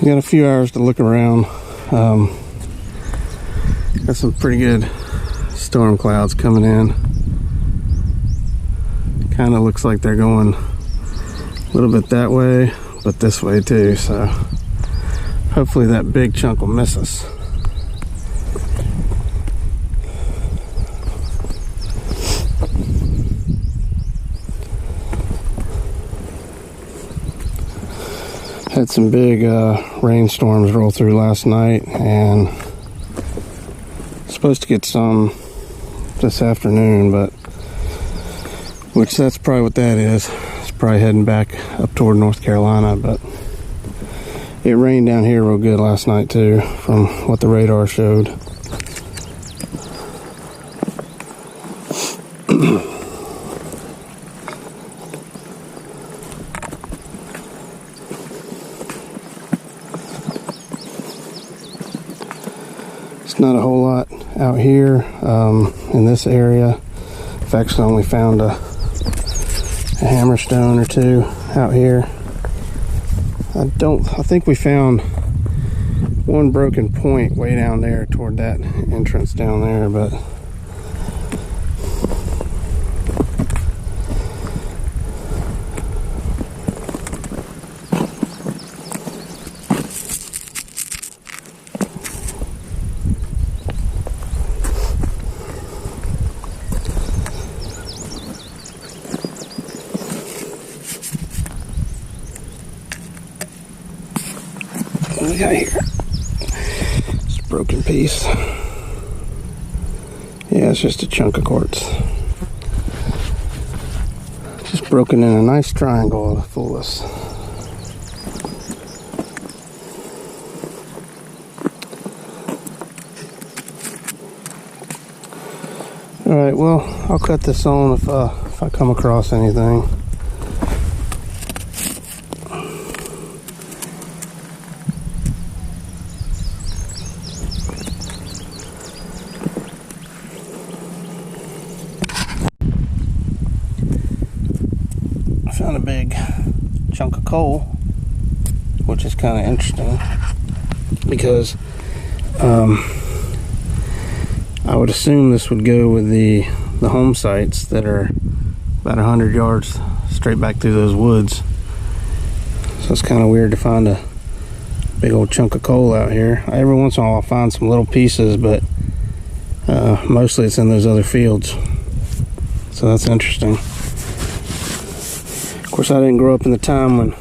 We got a few hours to look around. Got some pretty good storm clouds coming in. Kind of looks like they're going a little bit that way, but this way too, so hopefully that big chunk will miss us. Had some big rainstorms roll through last night, and supposed to get some this afternoon, but which that's probably what that is. It's probably heading back up toward North Carolina, but it rained down here real good last night too, from what the radar showed. It's not a whole lot out here in this area. I've actually only found a hammerstone or two out here. I think we found one broken point way down there toward that entrance down there, but what we got here? It's a broken piece. Yeah, it's just a chunk of quartz. Just broken in a nice triangle to fool us. Alright, well, I'll cut this on if I come across anything. Found a big chunk of coal, which is kind of interesting because I would assume this would go with the home sites that are about 100 yards straight back through those woods. So it's kind of weird to find a big old chunk of coal out here. Every once in a while I'll find some little pieces, but mostly it's in those other fields. So that's interesting. Of course, I didn't grow up in the time when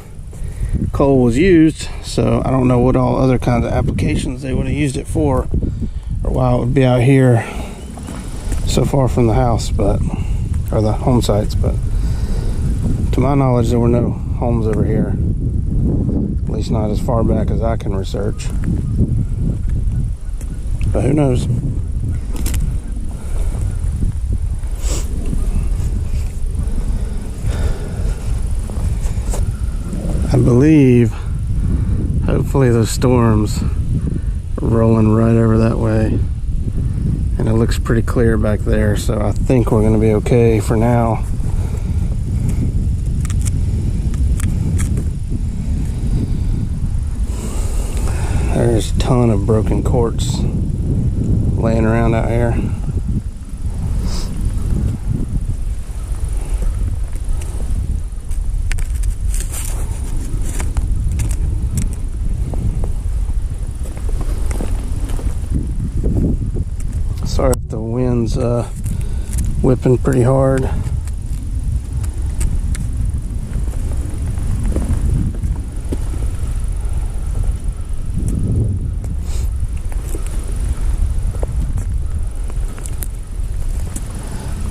coal was used, so I don't know what all other kinds of applications they would have used it for, or why it would be out here so far from the house, or the home sites. But to my knowledge, there were no homes over here, at least not as far back as I can research. But who knows? I believe, hopefully those storms are rolling right over that way, and it looks pretty clear back there, so I think we're going to be okay for now. There's a ton of broken quartz laying around out here. Sorry if the wind's whipping pretty hard.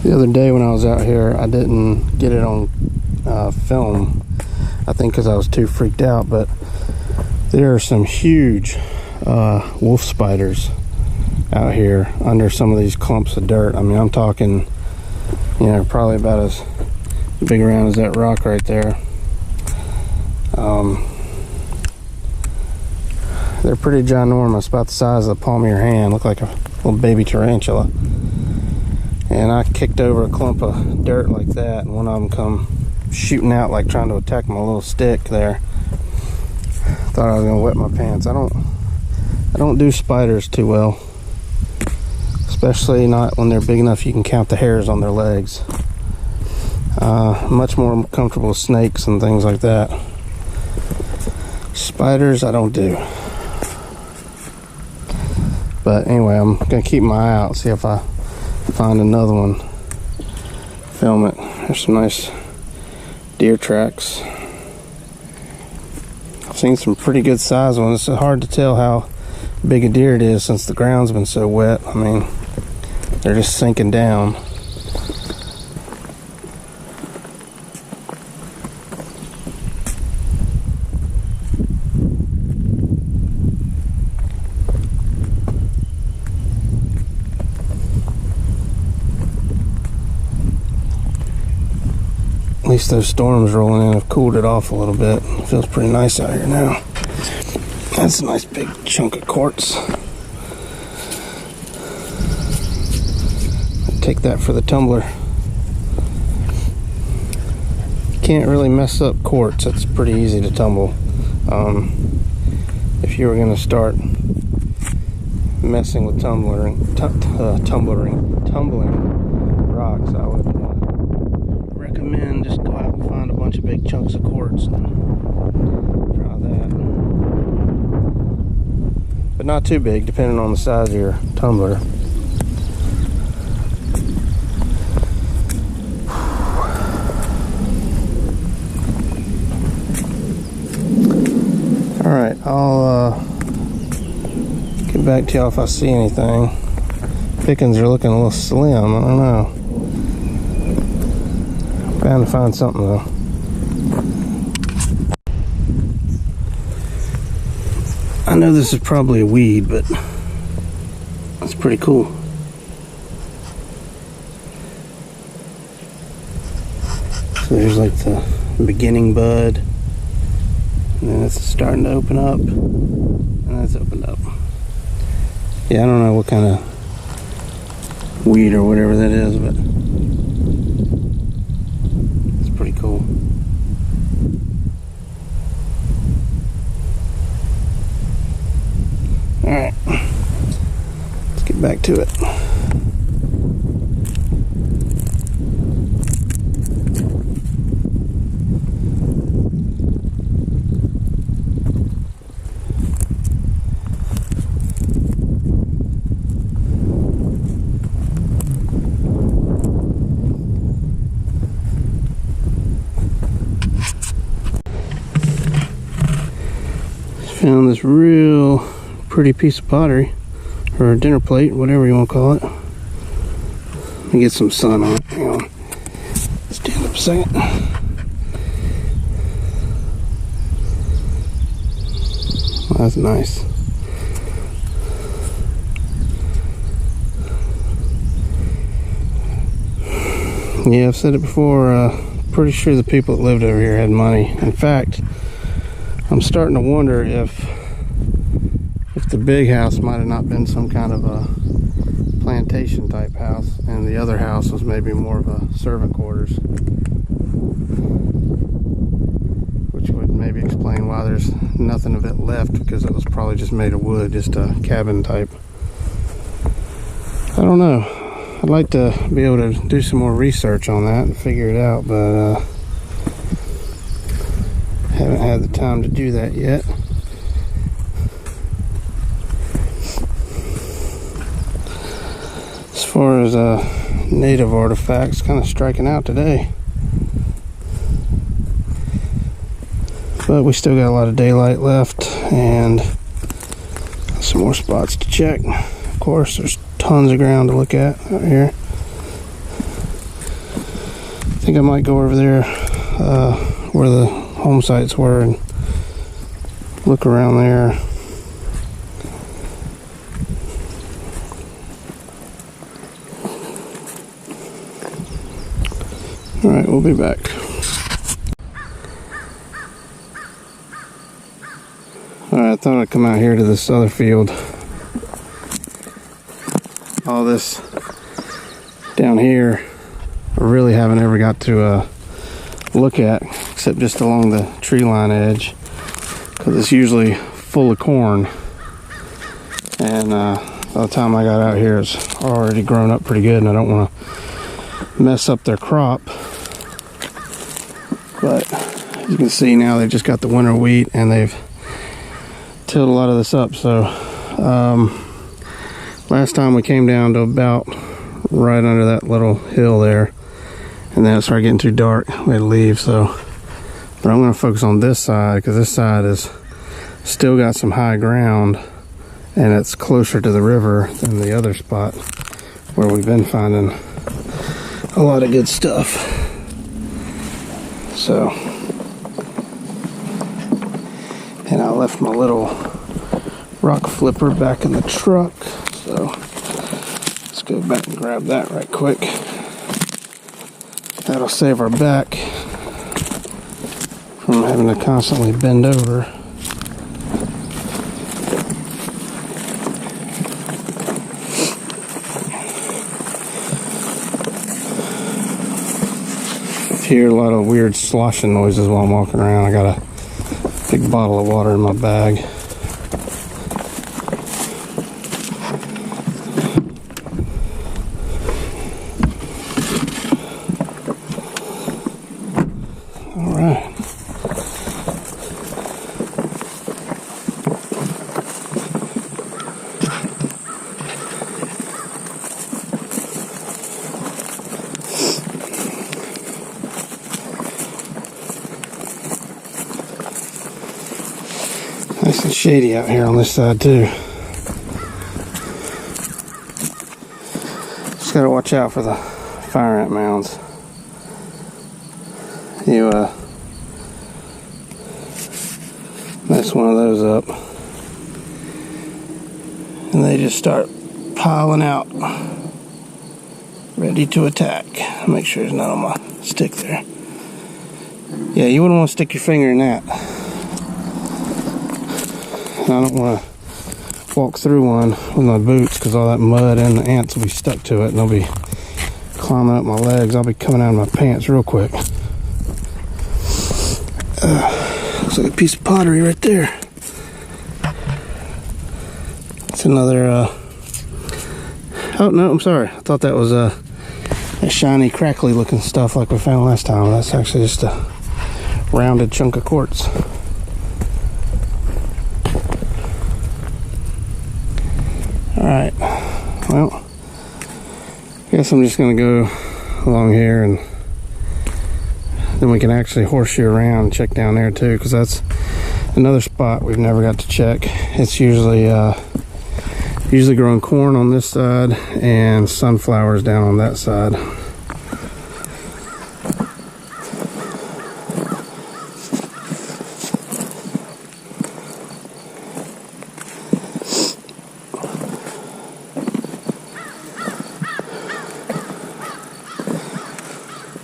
The other day when I was out here, I didn't get it on film, I think because I was too freaked out, but there are some huge wolf spiders out here under some of these clumps of dirt. I mean, I'm talking, you know, probably about as big around as that rock right there. They're pretty ginormous, about the size of the palm of your hand. Look like a little baby tarantula. And I kicked over a clump of dirt like that, and one of them come shooting out like trying to attack my little stick there. Thought I was gonna wet my pants. I don't do spiders too well, especially not when they're big enough you can count the hairs on their legs. Much more comfortable with snakes and things like that. Spiders I don't do. But anyway, I'm gonna keep my eye out, see if I find another one. Film it. There's some nice deer tracks. I've seen some pretty good size ones. It's hard to tell how big a deer it is since the ground's been so wet. I mean, they're just sinking down. At least those storms rolling in have cooled it off a little bit. It feels pretty nice out here now. That's a nice big chunk of quartz. I'll take that for the tumbler. Can't really mess up quartz. It's pretty easy to tumble. If you were going to start messing with tumbling rocks, I would recommend just go out and find a bunch of big chunks of quartz and try that. But not too big, depending on the size of your tumbler. Alright, I'll get back to y'all if I see anything. Pickings are looking a little slim, I don't know. Bound to find something though. I know this is probably a weed, but that's pretty cool. So there's like the beginning bud, and then it's starting to open up, and that's opened up. Yeah, I don't know what kind of weed or whatever that is, but pretty cool. Alright, let's get back to it. Found this real pretty piece of pottery, or a dinner plate, whatever you want to call it. Let me get some sun on it. Hang on. Stand up a second. Well, that's nice. Yeah, I've said it before. Pretty sure the people that lived over here had money. In fact, I'm starting to wonder if the big house might have not been some kind of a plantation type house, and the other house was maybe more of a servant quarters, which would maybe explain why there's nothing of it left, because it was probably just made of wood, just a cabin type. I don't know. I'd like to be able to do some more research on that and figure it out, but haven't had the time to do that yet. As far as native artifacts, kind of striking out today. But we still got a lot of daylight left and some more spots to check. Of course, there's tons of ground to look at out here. I think I might go over there where the home sites were and look around there. Alright, we'll be back. Alright, I thought I'd come out here to this other field. All this down here I really haven't ever got to look at, except just along the tree line edge. because it's usually full of corn. And by the time I got out here, it's already grown up pretty good, and I don't want to mess up their crop. But as you can see now, they just got the winter wheat, and they've tilled a lot of this up. So last time we came down to about right under that little hill there, and then it started getting too dark. We had to leave. So, but I'm going to focus on this side, because this side is still got some high ground, and it's closer to the river than the other spot where we've been finding a lot of good stuff. So, and I left my little rock flipper back in the truck, so let's go back and grab that right quick. That'll save our back from having to constantly bend over. Hear a lot of weird sloshing noises while I'm walking around. I got a big bottle of water in my bag. All right. Nice and shady out here on this side too. Just gotta watch out for the fire ant mounds. You mess one of those up, and they just start piling out, ready to attack. Make sure there's none on my stick there. Yeah, you wouldn't want to stick your finger in that. I don't want to walk through one with my boots, because all that mud and the ants will be stuck to it, and they'll be climbing up my legs. I'll be coming out of my pants real quick. Looks like a piece of pottery right there. It's another oh no, I'm sorry, I thought that was a shiny crackly looking stuff like we found last time. That's actually just a rounded chunk of quartz. Alright, well, I guess I'm just going to go along here, and then we can actually horseshoe around and check down there too, because that's another spot we've never got to check. It's usually growing corn on this side and sunflowers down on that side.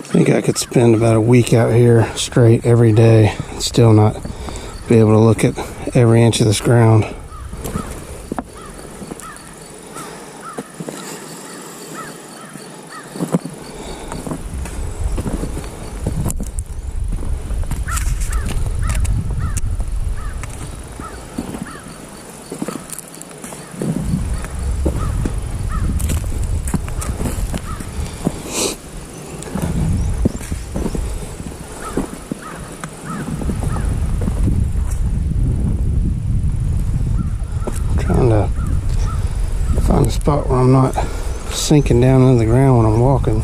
I think I could spend about a week out here straight every day and still not be able to look at every inch of this ground. Trying to find a spot where I'm not sinking down into the ground when I'm walking.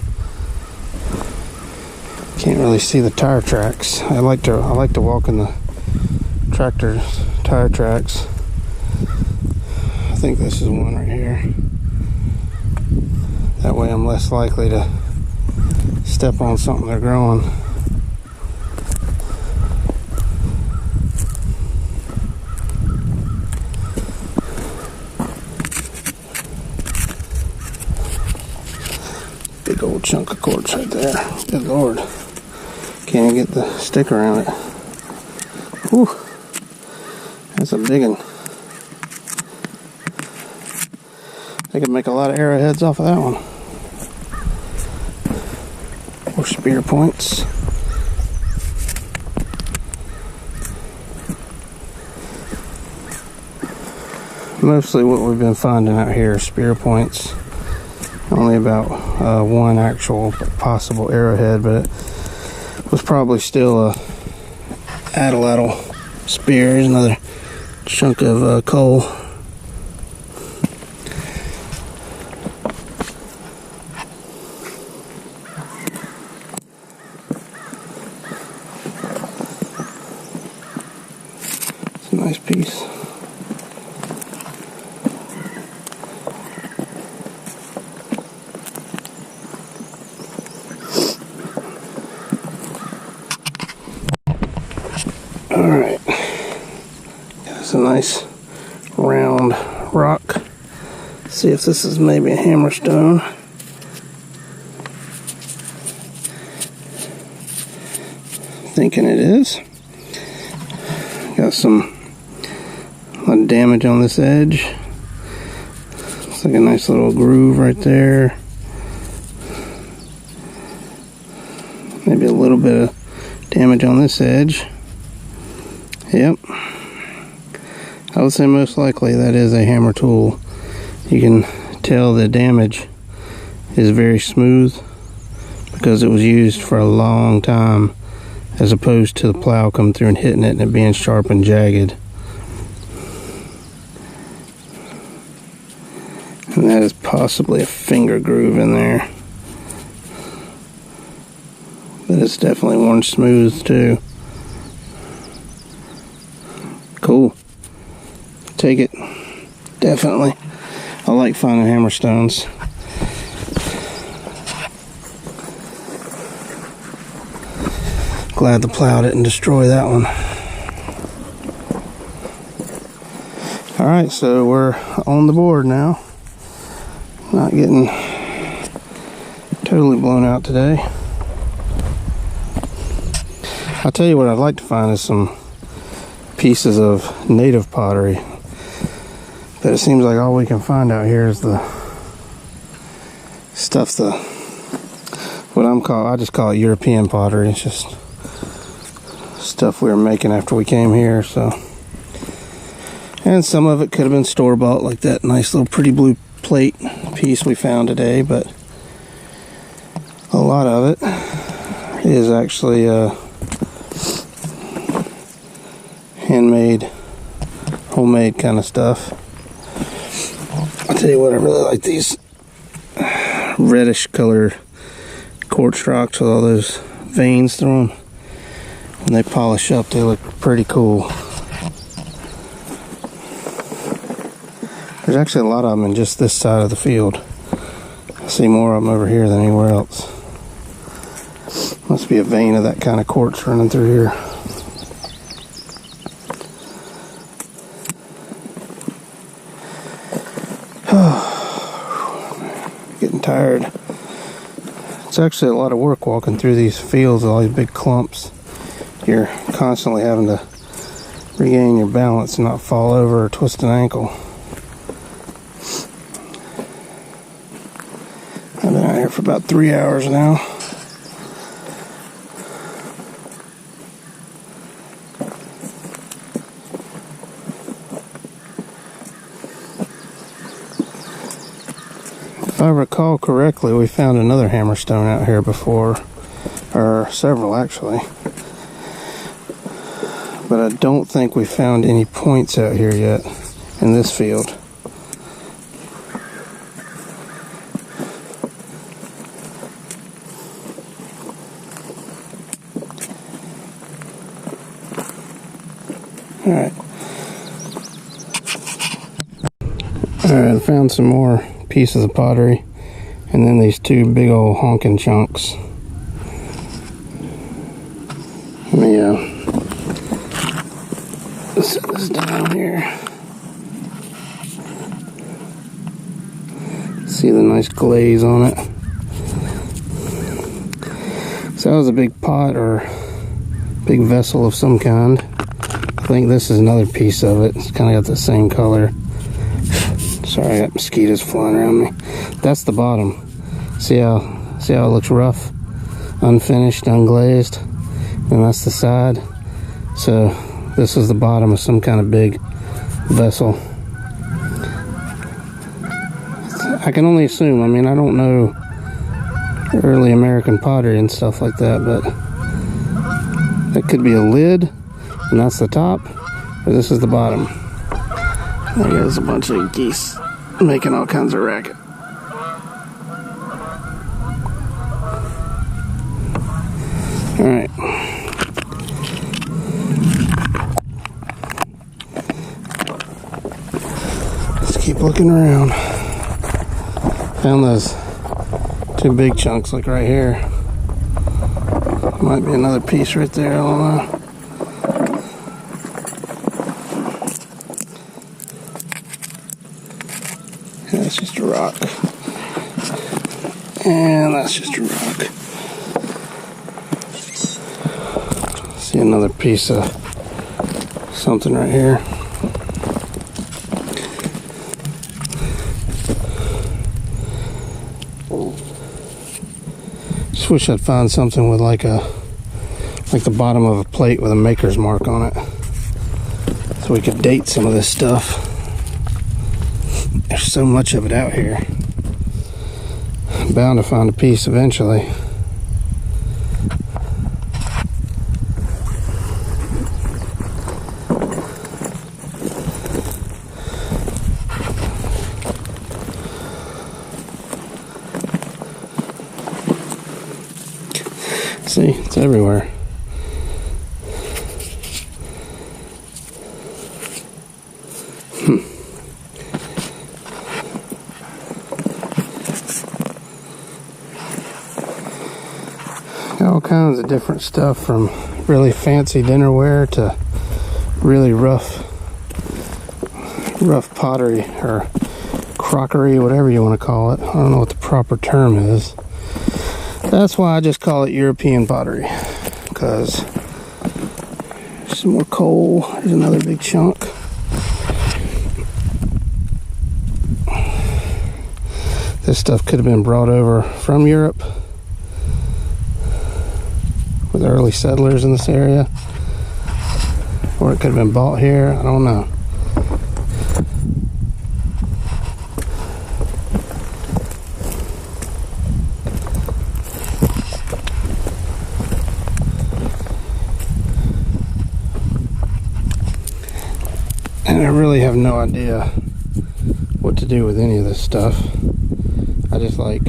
Can't really see the tire tracks. I like to walk in the tractor's tire tracks. I think this is one right here. That way I'm less likely to step on something they're growing. Big old chunk of quartz right there. Good Lord. Can't even get the stick around it. Whew. That's a big one. They could make a lot of arrowheads off of that one. Or spear points. Mostly what we've been finding out here are spear points. Only about one actual possible arrowhead, but it was probably still a atlatl spear. Here's another chunk of coal. It's a nice piece. Alright, that's a nice round rock. See if this is maybe a hammerstone. Thinking it is. Got some damage on this edge. Looks like a nice little groove right there. Maybe a little bit of damage on this edge. Yep, I would say most likely that is a hammer tool. You can tell the damage is very smooth because it was used for a long time, as opposed to the plow coming through and hitting it and it being sharp and jagged. And that is possibly a finger groove in there, but it's definitely worn smooth too. Cool. Take it. Definitely. I like finding hammerstones. Glad the plow didn't destroy that one. Alright, so we're on the board now. Not getting totally blown out today. I'll tell you what I'd like to find is some pieces of native pottery, but it seems like all we can find out here is the stuff, I just call it European pottery. It's just stuff we were making after we came here. So, and some of it could have been store-bought, like that nice little pretty blue plate piece we found today, but a lot of it is actually handmade, homemade kind of stuff. I'll tell you what, I really like these reddish colored quartz rocks with all those veins through them. When they polish up, they look pretty cool. There's actually a lot of them in just this side of the field. I see more of them over here than anywhere else. Must be a vein of that kind of quartz running through here. Getting tired. It's actually a lot of work walking through these fields with all these big clumps. You're constantly having to regain your balance and not fall over or twist an ankle. I've been out here for about 3 hours now. If I recall correctly, we found another hammerstone out here before, or several actually, but I don't think we found any points out here yet in this field. Alright, I found some more pieces of pottery, and then these two big old honking chunks. Let me set this down here. See the nice glaze on it. So that was a big pot or big vessel of some kind. I think this is another piece of it. It's kind of got the same color. Sorry, I got mosquitoes flying around me. That's the bottom. See how it looks rough, unfinished, unglazed, and that's the side. So this is the bottom of some kind of big vessel. I can only assume. I mean, I don't know early American pottery and stuff like that, but that could be a lid, and that's the top, or this is the bottom. There's a bunch of geese making all kinds of racket. All right. Let's keep looking around. Found those two big chunks, like right here. Might be another piece right there, I don't know. Yeah, that's just a rock. And that's just a rock. See another piece of something right here. Just wish I'd find something with like the bottom of a plate with a maker's mark on it, so we could date some of this stuff. There's so much of it out here. I'm bound to find a piece eventually. See, it's everywhere. Got all kinds of different stuff, from really fancy dinnerware to really rough pottery or crockery, whatever you want to call it. I don't know what the proper term is. That's why I just call it European pottery, because there's some more coal. There's another big chunk. This stuff could have been brought over from Europe with early settlers in this area, or it could have been bought here. I don't know. And I really have no idea what to do with any of this stuff. I just like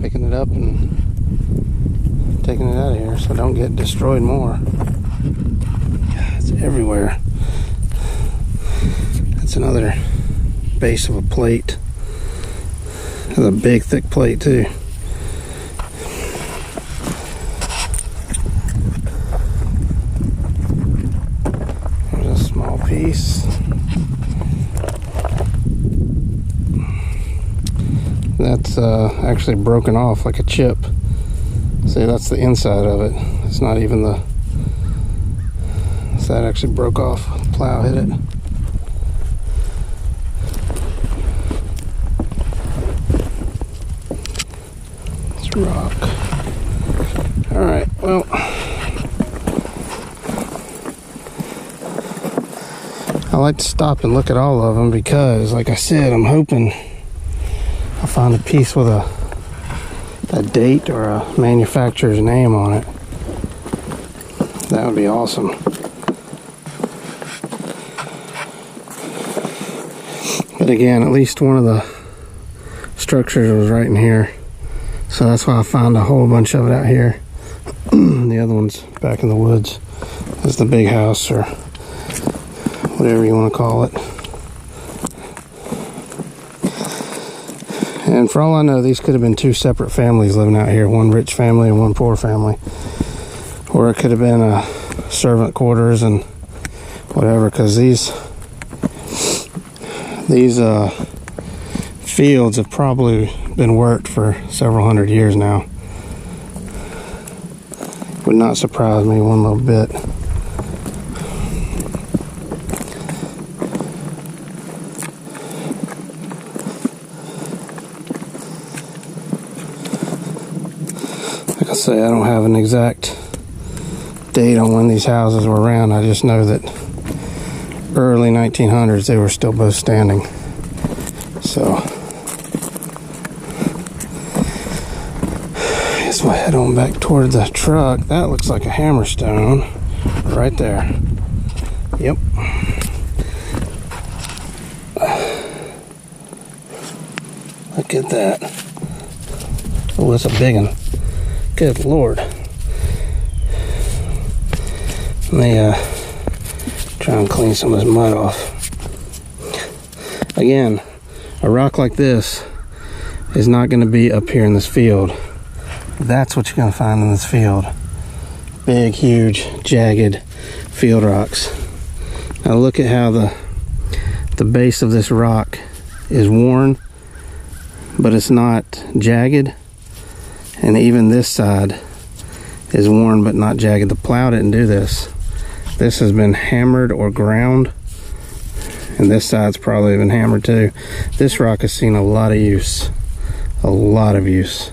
picking it up and taking it out of here so I don't get destroyed more. It's everywhere. That's another base of a plate. It's a big thick plate too. There's a small piece. That's actually broken off like a chip. See, that's the inside of it. It's not even the... So that actually broke off. The plow hit it. It's rock. Alright, well... I like to stop and look at all of them because, like I said, I'm hoping I'll find a piece with a date or a manufacturer's name on it. That would be awesome. But again, at least one of the structures was right in here. So that's why I found a whole bunch of it out here. The other one's back in the woods. That's the big house, or whatever you want to call it. And for all I know, these could have been two separate families living out here. One rich family and one poor family. Or it could have been servant quarters and whatever, because these fields have probably been worked for several hundred years now. Would not surprise me one little bit. Like I say, I don't have an exact date on when these houses were around. I just know that early 1900s they were still both standing. So head on back toward the truck. That looks like a hammerstone right there. Yep. Look at that. Oh, that's a big one. Good Lord. Let me try and clean some of this mud off. Again, a rock like this is not going to be up here in this field. That's what you're going to find in this field. Big, huge, jagged field rocks. Now look at how the base of this rock is worn, but it's not jagged. And even this side is worn but not jagged. The plow didn't do this. This has been hammered or ground, and this side's probably been hammered too. This rock has seen a lot of use. A lot of use.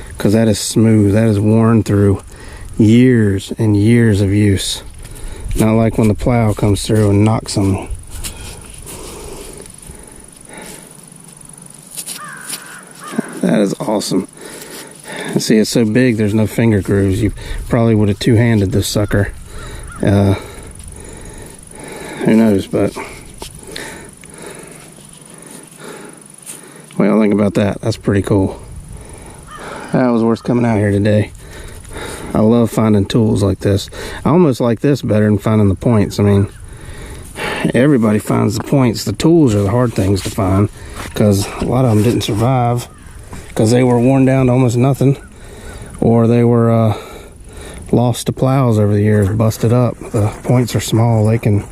Because that is smooth. That is worn through years and years of use. Not like when the plow comes through and knocks them. That is awesome. See, it's so big there's no finger grooves. You probably would have two-handed this sucker. Who knows, but what do you think about that? That's pretty cool. That was worth coming out here today. I love finding tools like this. I almost like this better than finding the points. I mean, everybody finds the points. The tools are the hard things to find, because a lot of them didn't survive because they were worn down to almost nothing, or they were lost to plows over the years, busted up. The points are small. They can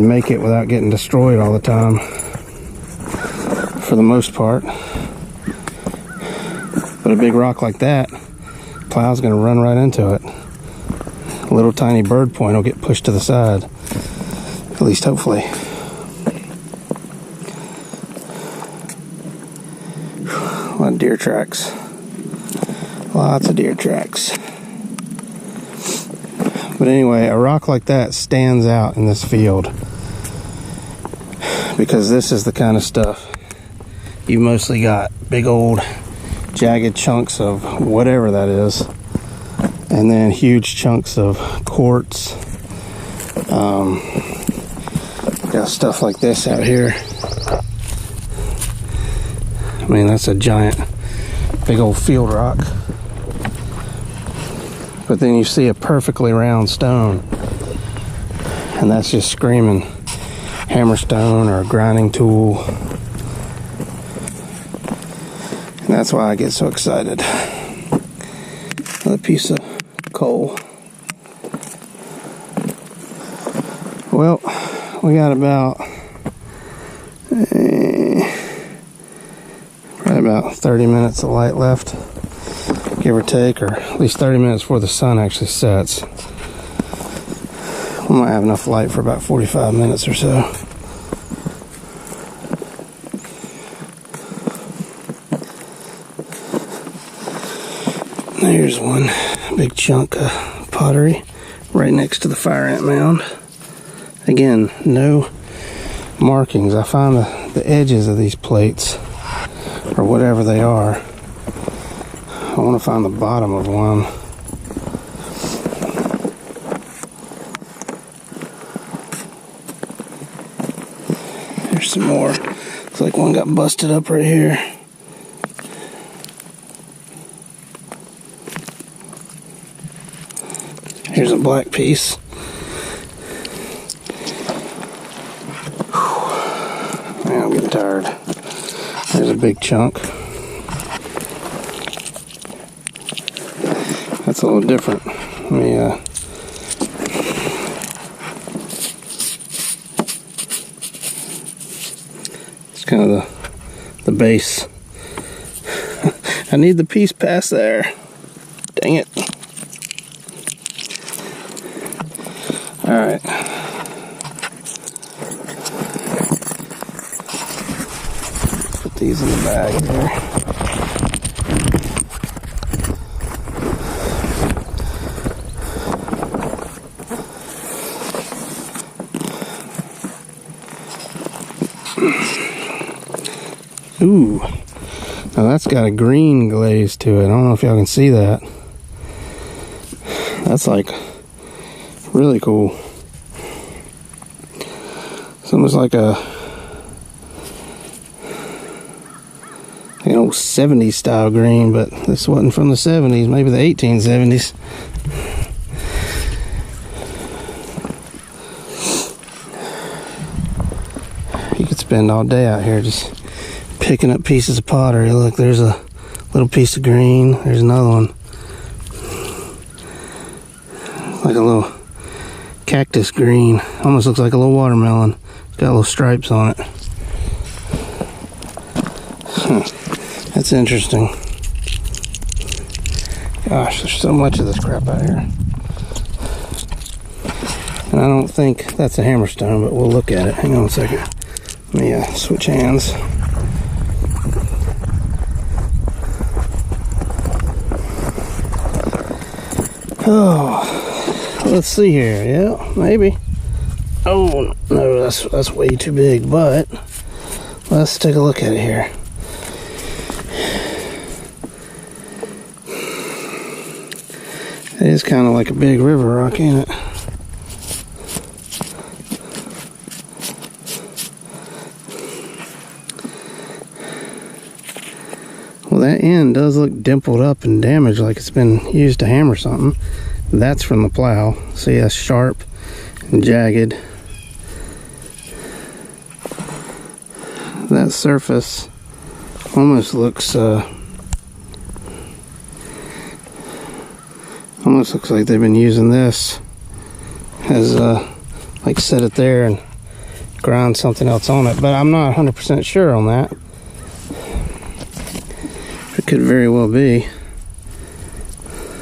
make it without getting destroyed all the time, for the most part. But a big rock like that, plow's gonna run right into it. A little tiny bird point will get pushed to the side, at least hopefully. A lot of deer tracks. Lots of deer tracks. But anyway, a rock like that stands out in this field, because this is the kind of stuff you mostly got big old jagged chunks of whatever that is, and then huge chunks of quartz. Got stuff like this out here. I mean, that's a giant, big old field rock. But then you see a perfectly round stone, and that's just screaming hammerstone or a grinding tool. And that's why I get so excited. Another piece of coal. Well, we got about probably about 30 minutes of light left, give or take, or at least 30 minutes before the sun actually sets. We might have enough light for about 45 minutes or so. Here's one big chunk of pottery right next to the fire ant mound. Again, no markings. I find the edges of these plates, or whatever they are. I want to find the bottom of one. There's some more. Looks like one got busted up right here. Here's a black piece. Man, I'm getting tired. There's a big chunk. That's a little different. Let me it's kind of the base. I need the piece past there. Dang it. Alright. Put these in the bag here. Ooh, Now that's got a green glaze to it. I don't know if y'all can see that. That's like really cool. It's almost like an old 70s style green, but this wasn't from the 70s, maybe the 1870s. You could spend all day out here just picking up pieces of pottery. Look, there's a little piece of green. There's another one. Like a little cactus green. Almost looks like a little watermelon. It's got little stripes on it. That's interesting. Gosh, there's so much of this crap out here. And I don't think that's a hammerstone, but we'll look at it. Hang on a second. Let me switch hands. Oh, let's see here. Yeah, maybe. Oh no, that's way too big. But let's take a look at it here. It is kind of like a big river rock, ain't it? Well, that end does look dimpled up and damaged, like it's been used to hammer something. That's from the plow. See, that's sharp and jagged. That surface almost looks like they've been using this as like set it there and grind something else on it, but I'm not 100% sure on that. It could very well be.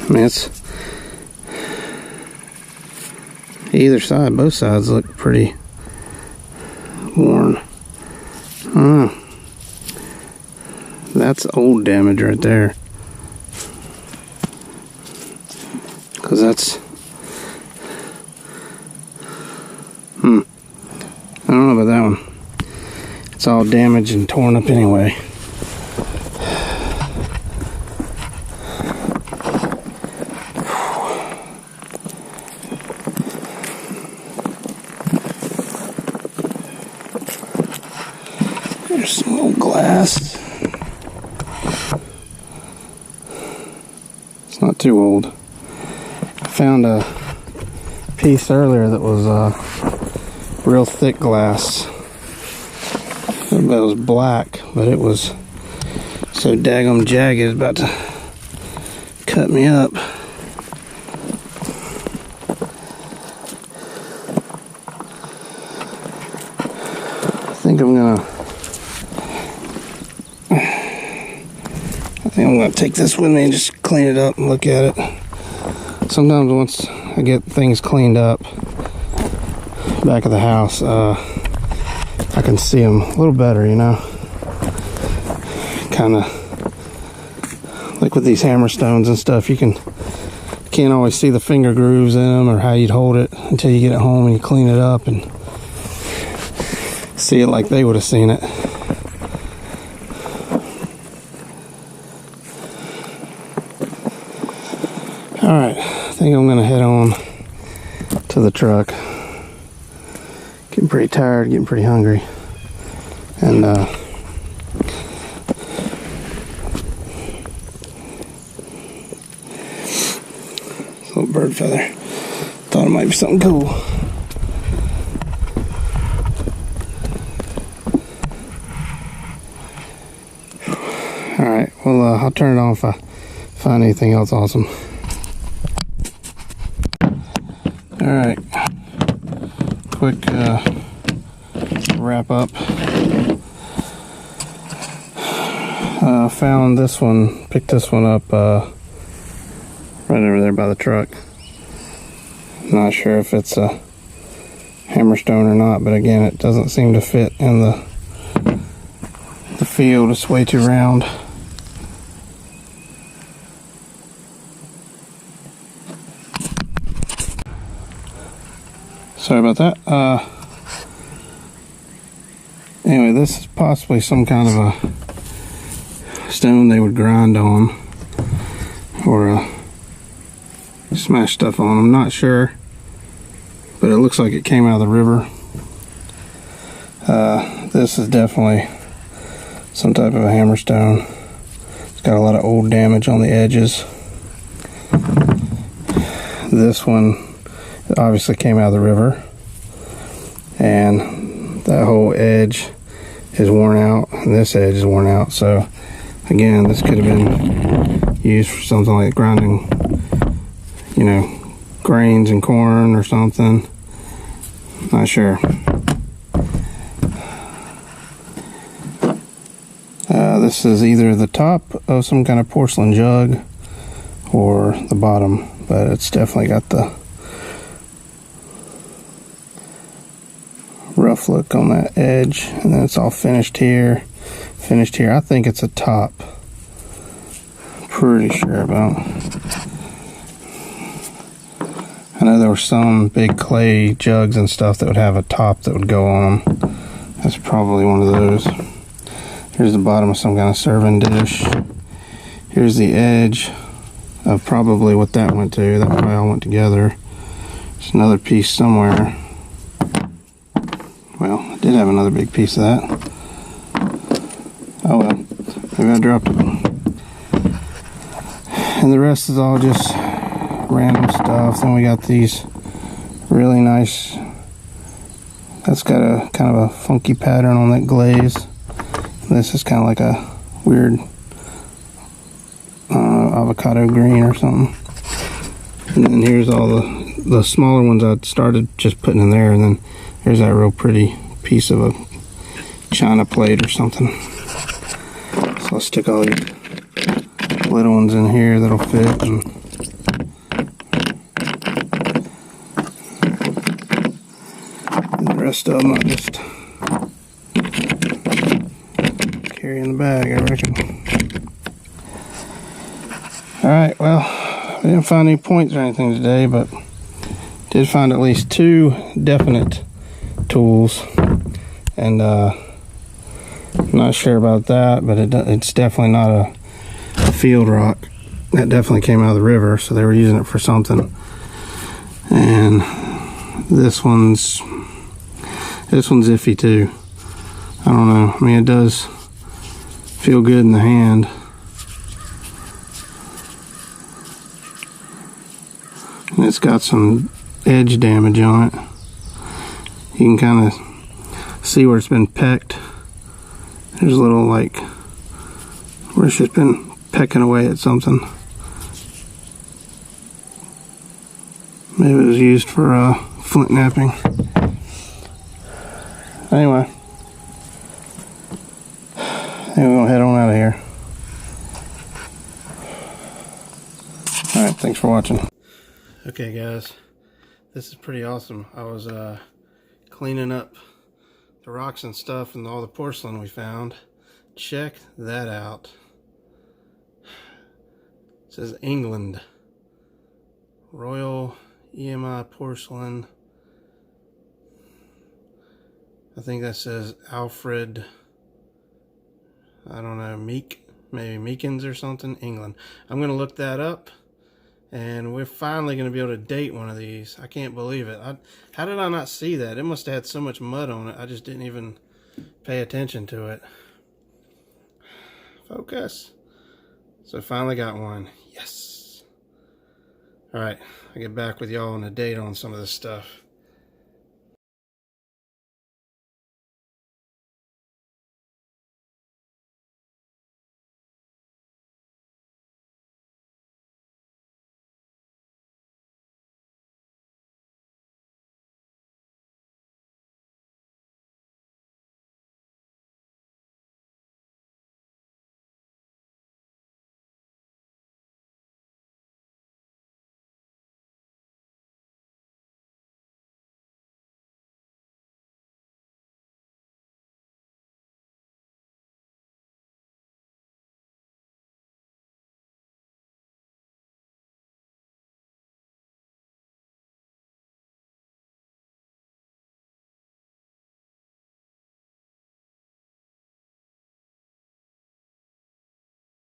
I mean, it's either side, both sides look pretty worn. That's old damage right there. Because that's I don't know about that one. It's all damaged and torn up anyway. There's some old glass. It's not too old. I found a piece earlier that was real thick glass. It was black, but it was so daggum jagged, it's about to cut me up. I think I'm gonna take this with me and just clean it up and look at it. Sometimes once I get things cleaned up back of the house, I can see them a little better, you know. Kind of like with these hammer stones and stuff, you can't always see the finger grooves in them or how you'd hold it until you get it home and you clean it up and see it like they would have seen it. Alright, I think I'm gonna head on to the truck. Getting pretty tired, getting pretty hungry. And little bird feather. Thought it might be something cool. Alright, well I'll turn it on if I find anything else awesome. Alright, quick wrap up. Found this one, picked this one up right over there by the truck. Not sure if it's a hammerstone or not, but again, it doesn't seem to fit in the field. It's way too round. Sorry about that. Anyway, this is possibly some kind of a stone they would grind on or smash stuff on. I'm not sure, but it looks like it came out of the river. This is definitely some type of a hammerstone. It's got a lot of old damage on the edges. This one obviously came out of the river, and that whole edge is worn out, and this edge is worn out. So again, this could have been used for something like grinding, you know, grains and corn or something. Not sure. This is either the top of some kind of porcelain jug or the bottom, but it's definitely got the rough look on that edge, and then it's all finished here. I think it's a top. Pretty sure about. I know there were some big clay jugs and stuff that would have a top that would go on them. That's probably one of those. Here's the bottom of some kind of serving dish. Here's the edge of probably what that went to. That probably all went together. There's another piece somewhere. Well, I did have another big piece of that. Oh well, maybe I dropped it. And the rest is all just random stuff. Then we got these really nice, that's got a kind of a funky pattern on that glaze. This is kind of like a weird avocado green or something. And then here's all the smaller ones I started just putting in there, and then here's that real pretty piece of a china plate or something. So I'll stick all these little ones in here that'll fit, and the rest of them I'll just carry in the bag, I reckon. Alright, well, I didn't find any points or anything today, but did find at least 2 definite tools, and I'm not sure about that, but it's definitely not a field rock. That definitely came out of the river, so they were using it for something. And this one's iffy too. I don't know. I mean, it does feel good in the hand. And it's got some edge damage on it. You can kind of see where it's been pecked. There's a little, like, where it's just been pecking away at something. Maybe it was used for flint knapping. Anyway, I think we're gonna head on out of here. Alright, thanks for watching. Okay guys, this is pretty awesome. I was cleaning up the rocks and stuff and all the porcelain we found. Check that out. It says England. Royal EMI porcelain. I think that says Alfred, I don't know, maybe Meekins or something, England. I'm going to look that up, and we're finally going to be able to date one of these. I can't believe it. How did I not see that? It must have had so much mud on it. I just didn't even pay attention to it. Focus. So finally got one. Yes. Alright, I'll get back with y'all on a date on some of this stuff.